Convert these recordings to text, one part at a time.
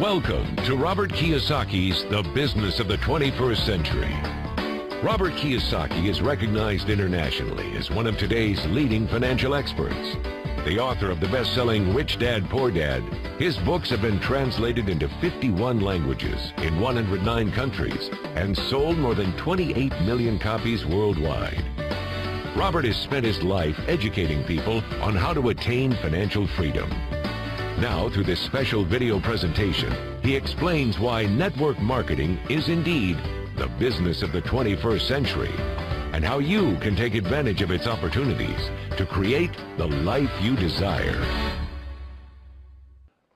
Welcome to Robert Kiyosaki's The Business of the 21st Century. Robert Kiyosaki is recognized internationally as one of today's leading financial experts. The author of the best-selling Rich Dad, Poor Dad, his books have been translated into 51 languages in 109 countries and sold more than 28 million copies worldwide. Robert has spent his life educating people on how to attain financial freedom. Now, through this special video presentation, he explains why network marketing is indeed the business of the 21st century and how you can take advantage of its opportunities to create the life you desire.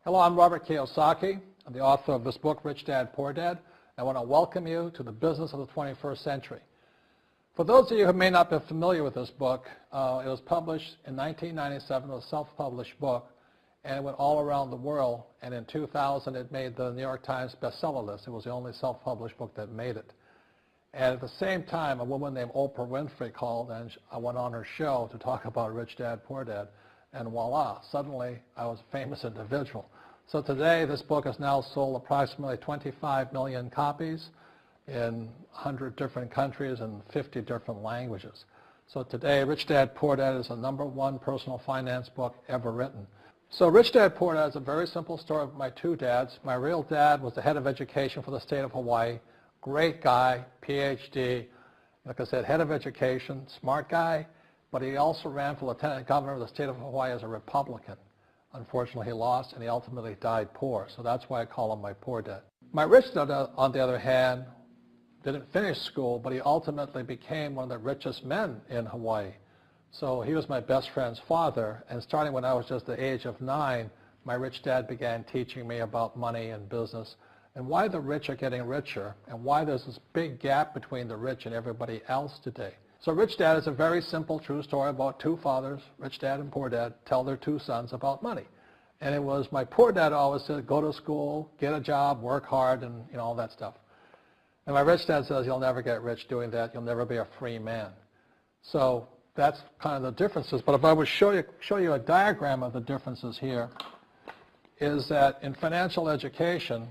Hello, I'm Robert Kiyosaki. I'm the author of this book, Rich Dad, Poor Dad. I want to welcome you to the business of the 21st century. For those of you who may not be familiar with this book, it was published in 1997. It was a self-published book, and it went all around the world, and in 2000 it made the New York Times bestseller list. It was the only self-published book that made it. And at the same time, a woman named Oprah Winfrey called, and I went on her show to talk about Rich Dad, Poor Dad, and voila, suddenly I was a famous individual. So today this book has now sold approximately 25 million copies in 100 different countries and 50 different languages. So today, Rich Dad, Poor Dad is the #1 personal finance book ever written. So Rich Dad, Poor Dad is a very simple story of my two dads. My real dad was the head of education for the state of Hawaii. Great guy, PhD, like I said, head of education, smart guy, but he also ran for lieutenant governor of the state of Hawaii as a Republican. Unfortunately, he lost, and he ultimately died poor, so that's why I call him my poor dad. My rich dad, on the other hand, didn't finish school, but he ultimately became one of the richest men in Hawaii. So he was my best friend's father, and starting when I was just the age of 9, my rich dad began teaching me about money and business and why the rich are getting richer and why there's this big gap between the rich and everybody else today. So Rich Dad is a very simple, true story about two fathers, Rich Dad and Poor Dad, tell their two sons about money. And it was my poor dad always said, go to school, get a job, work hard, and all that stuff. And my rich dad says, you'll never get rich doing that. You'll never be a free man. So that's kind of the differences. But if I would show you a diagram of the differences here, is that in financial education,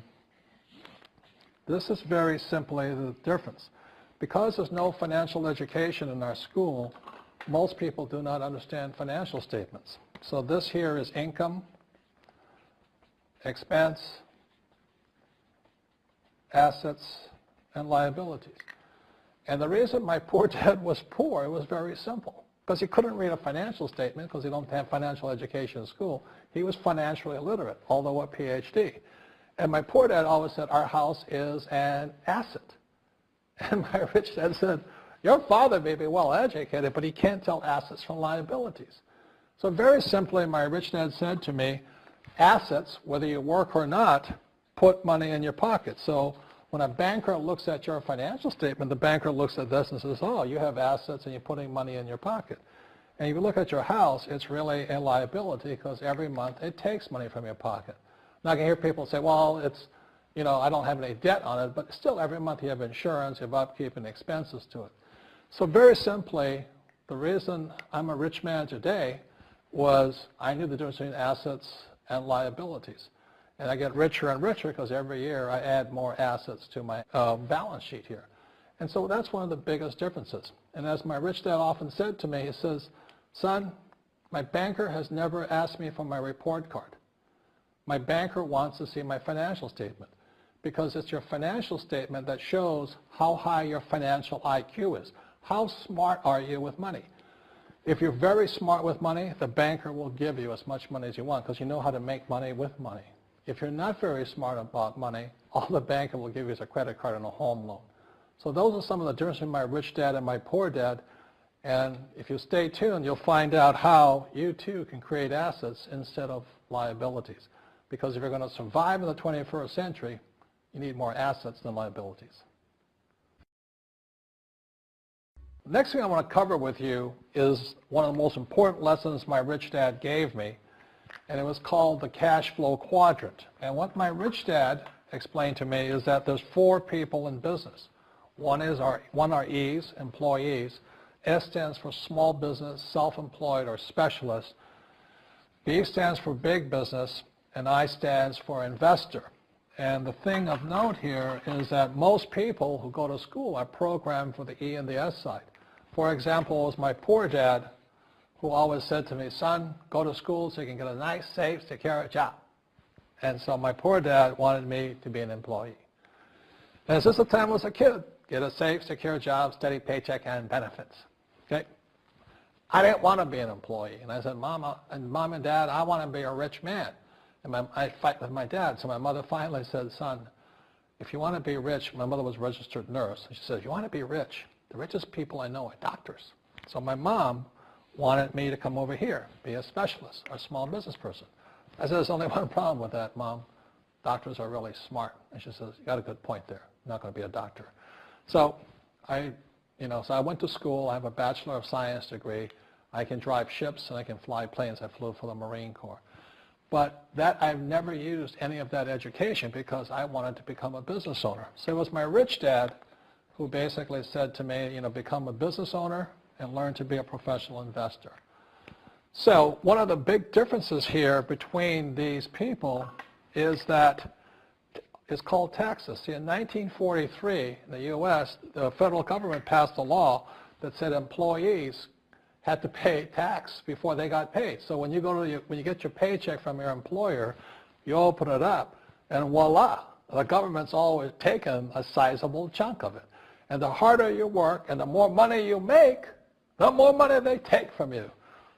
this is very simply the difference. Because there's no financial education in our school, most people do not understand financial statements. So this here is income, expense, assets, and liabilities. And the reason my poor dad was poor, it was very simple. Because he couldn't read a financial statement because he don't have financial education in school. He was financially illiterate, although a PhD. And my poor dad always said, our house is an asset. And my rich dad said, your father may be well educated, but he can't tell assets from liabilities. So very simply, my rich dad said to me, assets, whether you work or not, put money in your pocket. So when a banker looks at your financial statement, the banker looks at this and says, oh, you have assets and you're putting money in your pocket. And if you look at your house, it's really a liability because every month it takes money from your pocket. Now I can hear people say, well, it's, I don't have any debt on it, but still every month you have insurance, you have upkeep and expenses to it. So very simply, the reason I'm a rich man today was I knew the difference between assets and liabilities. And I get richer and richer because every year I add more assets to my balance sheet here. And so that's one of the biggest differences. And as my rich dad often said to me, he says, son, my banker has never asked me for my report card. My banker wants to see my financial statement because it's your financial statement that shows how high your financial IQ is. How smart are you with money? If you're very smart with money, the banker will give you as much money as you want because you know how to make money with money. If you're not very smart about money, all the banker will give you is a credit card and a home loan. So those are some of the differences between my rich dad and my poor dad. And if you stay tuned, you'll find out how you too can create assets instead of liabilities. Because if you're going to survive in the 21st century, you need more assets than liabilities. The next thing I want to cover with you is one of the most important lessons my rich dad gave me, and it was called the cash flow quadrant. And what my rich dad explained to me is that there's 4 people in business. One are E's, employees. S stands for small business, self-employed, or specialist. B stands for big business, and I stands for investor. And the thing of note here is that most people who go to school are programmed for the E and the S side. For example, it was my poor dad who always said to me, son, go to school so you can get a nice, safe, secure job. And so my poor dad wanted me to be an employee. And since the time I was a kid, get a safe, secure job, steady paycheck, and benefits. Okay? I didn't want to be an employee. And I said, Mom and Dad, I want to be a rich man. And I fight with my dad. So my mother finally said, son, if you want to be rich, my mother was a registered nurse. And she said, if you want to be rich, the richest people I know are doctors. So my mom wanted me to come over here, be a specialist or a small business person. I said, there's only one problem with that, Mom. Doctors are really smart. And she says, you got a good point there. I'm not going to be a doctor. So I went to school. I have a Bachelor of Science degree. I can drive ships and I can fly planes. I flew for the Marine Corps. But I've never used any of that education because I wanted to become a business owner. So it was my rich dad who basically said to me, become a business owner and learn to be a professional investor. So one of the big differences here between these people is that it's called taxes. See, in 1943, in the U.S., the federal government passed a law that said employees had to pay tax before they got paid. So when you get your paycheck from your employer, you open it up, and voila, the government's always taken a sizable chunk of it. And the harder you work and the more money you make, the more money they take from you.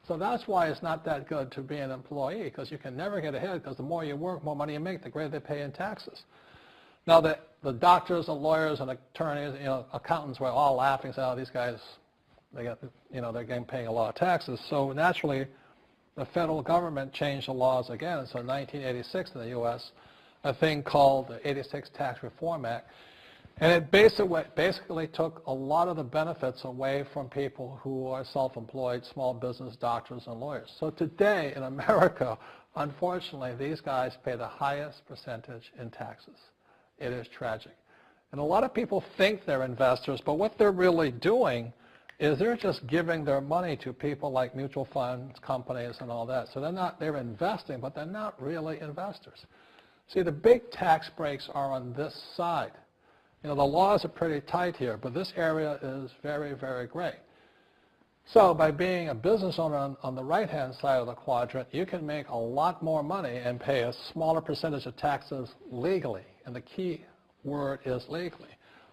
So that's why it's not that good to be an employee, because you can never get ahead, because the more you work, more money you make, the greater they pay in taxes. Now, the doctors and lawyers and attorneys, accountants were all laughing, saying, oh, these guys, they're getting paying a lot of taxes. So naturally, the federal government changed the laws again. So in 1986 in the U.S., a thing called the 86 Tax Reform Act, and it basically took a lot of the benefits away from people who are self-employed, small business, doctors, and lawyers. So today in America, unfortunately, these guys pay the highest percentage in taxes. It is tragic. And a lot of people think they're investors, but what they're really doing is they're just giving their money to people like mutual funds, companies, and all that. So they're investing, but they're not really investors. See, the big tax breaks are on this side. The laws are pretty tight here, but this area is very, very gray. So by being a business owner on the right-hand side of the quadrant, you can make a lot more money and pay a smaller percentage of taxes legally. And the key word is legally.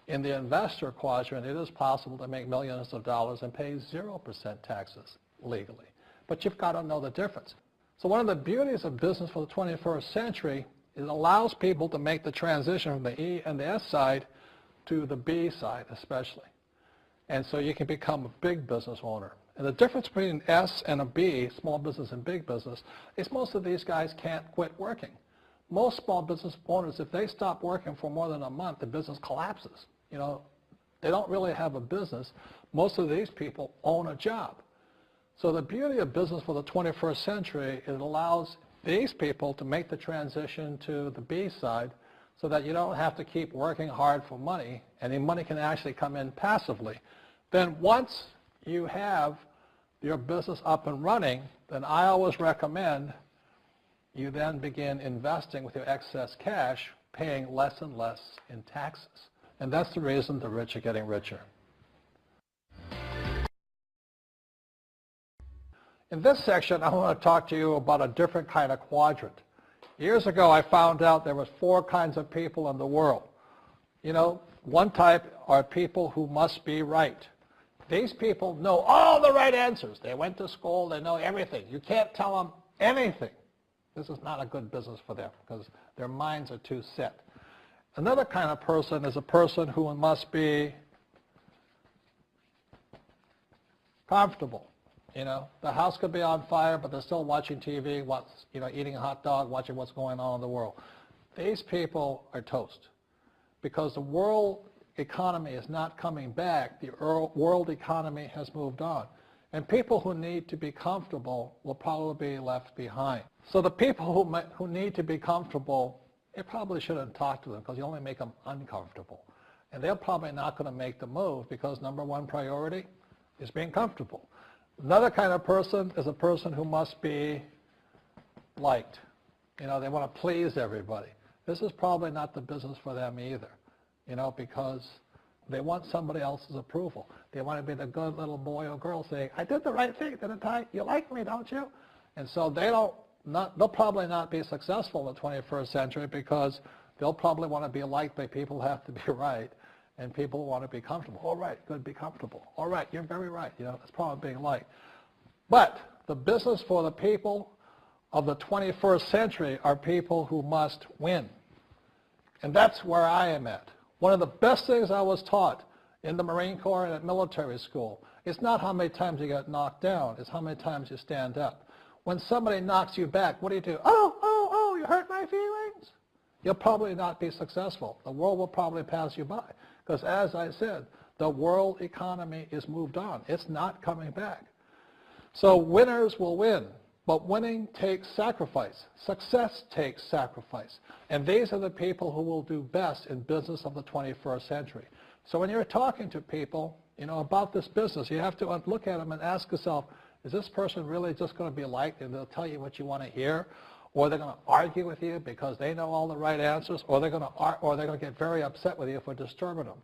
In the investor quadrant, it is possible to make millions of dollars and pay 0% taxes legally. But you've got to know the difference. So one of the beauties of business for the 21st century is it allows people to make the transition from the E and the S side to the B side especially. And so you can become a big business owner. And the difference between an S and a B, small business and big business, is most of these guys can't quit working. Most small business owners, if they stop working for more than a month, the business collapses. They don't really have a business. Most of these people own a job. So the beauty of business for the 21st century is it allows these people to make the transition to the B side so that you don't have to keep working hard for money, and the money can actually come in passively. Then once you have your business up and running, then I always recommend you then begin investing with your excess cash, paying less and less in taxes. And that's the reason the rich are getting richer. In this section, I want to talk to you about a different kind of quadrant. Years ago, I found out there was 4 kinds of people in the world. One type are people who must be right. These people know all the right answers. They went to school. They know everything. You can't tell them anything. This is not a good business for them because their minds are too set. Another kind of person is a person who must be comfortable. The house could be on fire, but they're still watching TV, eating a hot dog, watching what's going on in the world. These people are toast because the world economy is not coming back. The world economy has moved on. And people who need to be comfortable will probably be left behind. So the people who need to be comfortable, you probably shouldn't talk to them because you only make them uncomfortable. And they're probably not going to make the move because number one priority is being comfortable. Another kind of person is a person who must be liked. They want to please everybody. this is probably not the business for them either, because they want somebody else's approval. They want to be the good little boy or girl saying, I did the right thing, didn't I? You like me, don't you? And so they'll probably not be successful in the 21st century because they'll probably want to be liked by people who have to be right, and people want to be comfortable. All right, good, be comfortable. All right, you're very right. That's probably being liked. But the business for the people of the 21st century are people who must win. And that's where I am at. One of the best things I was taught in the Marine Corps and at military school, it's not how many times you get knocked down, it's how many times you stand up. When somebody knocks you back, what do? Oh, you hurt my feelings? You'll probably not be successful. The world will probably pass you by. Because as I said, the world economy is moved on. It's not coming back. So winners will win. But winning takes sacrifice. Success takes sacrifice. And these are the people who will do best in business of the 21st century. So when you're talking to people, about this business, you have to look at them and ask yourself, is this person really just going to be liked and they'll tell you what you want to hear? Or they're going to argue with you because they know all the right answers? Or they're going to get very upset with you for disturbing them?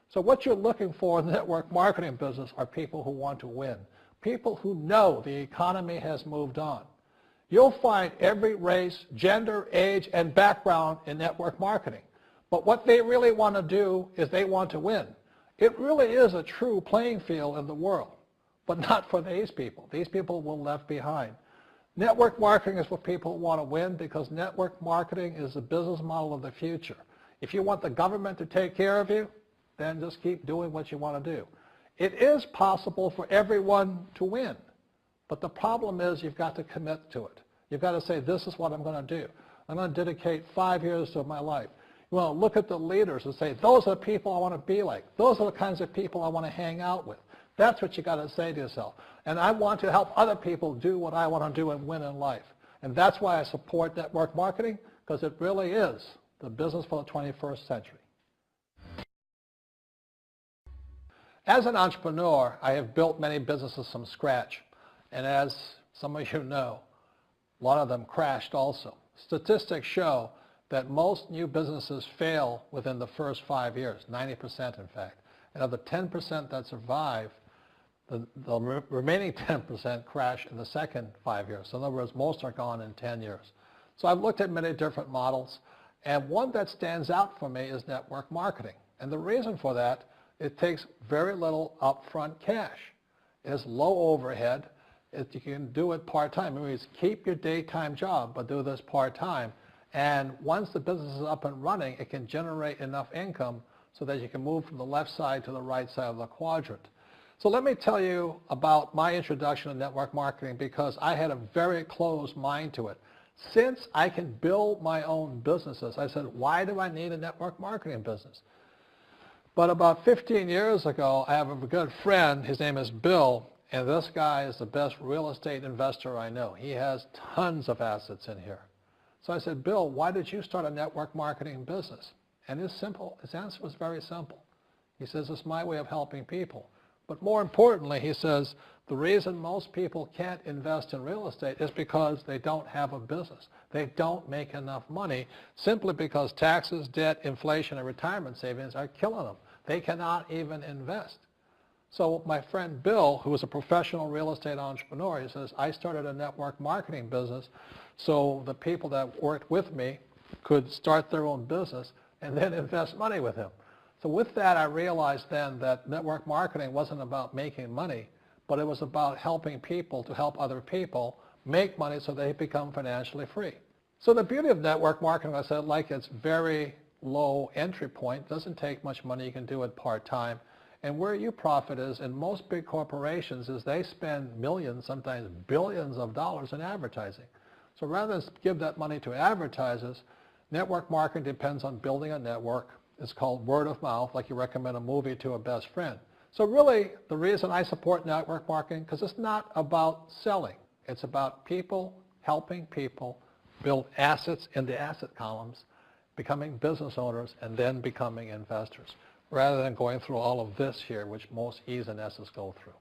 So what you're looking for in the network marketing business are people who want to win. People who know the economy has moved on. You'll find every race, gender, age, and background in network marketing. But what they really want to do is they want to win. It really is a true playing field in the world, but not for these people. These people will be left behind. Network marketing is for people who want to win because network marketing is the business model of the future. If you want the government to take care of you, then just keep doing what you want to do. It is possible for everyone to win, but the problem is you've got to commit to it. You've got to say, this is what I'm going to do. I'm going to dedicate 5 years of my life. You want to look at the leaders and say, those are the people I want to be like. Those are the kinds of people I want to hang out with. That's what you got to say to yourself. And I want to help other people do what I want to do and win in life. And that's why I support network marketing, because it really is the business for the 21st century. As an entrepreneur, I have built many businesses from scratch. And as some of you know, a lot of them crashed also. Statistics show that most new businesses fail within the first 5 years, 90% in fact. And of the 10% that survive, the remaining 10% crash in the second 5 years. So in other words, most are gone in 10 years. So I've looked at many different models, and one that stands out for me is network marketing. And the reason for that, it takes very little upfront cash. It's low overhead. You can do it part-time. It means keep your daytime job, but do this part-time. And once the business is up and running, it can generate enough income so that you can move from the left side to the right side of the quadrant. So let me tell you about my introduction to network marketing, because I had a very closed mind to it. Since I can build my own businesses, I said, why do I need a network marketing business? But about 15 years ago, I have a good friend, his name is Bill, and this guy is the best real estate investor I know. He has tons of assets in here. So I said, Bill, why did you start a network marketing business? And his answer was very simple. He says, it's my way of helping people. But more importantly, he says, the reason most people can't invest in real estate is because they don't have a business. They don't make enough money simply because taxes, debt, inflation, and retirement savings are killing them. They cannot even invest. So my friend Bill, who is a professional real estate entrepreneur, he says, I started a network marketing business so the people that worked with me could start their own business and then invest money with him. So with that, I realized then that network marketing wasn't about making money, but it was about helping people to help other people make money so they become financially free. So the beauty of network marketing, I said, like it's very low entry point, doesn't take much money, you can do it part-time. And where you profit is in most big corporations is they spend millions, sometimes billions of dollars in advertising. So rather than give that money to advertisers, network marketing depends on building a network. It's called word of mouth, like you recommend a movie to a best friend. So really, the reason I support network marketing, because it's not about selling. It's about people helping people build assets in the asset columns, becoming business owners, and then becoming investors, rather than going through all of this here, which most E's and S's go through.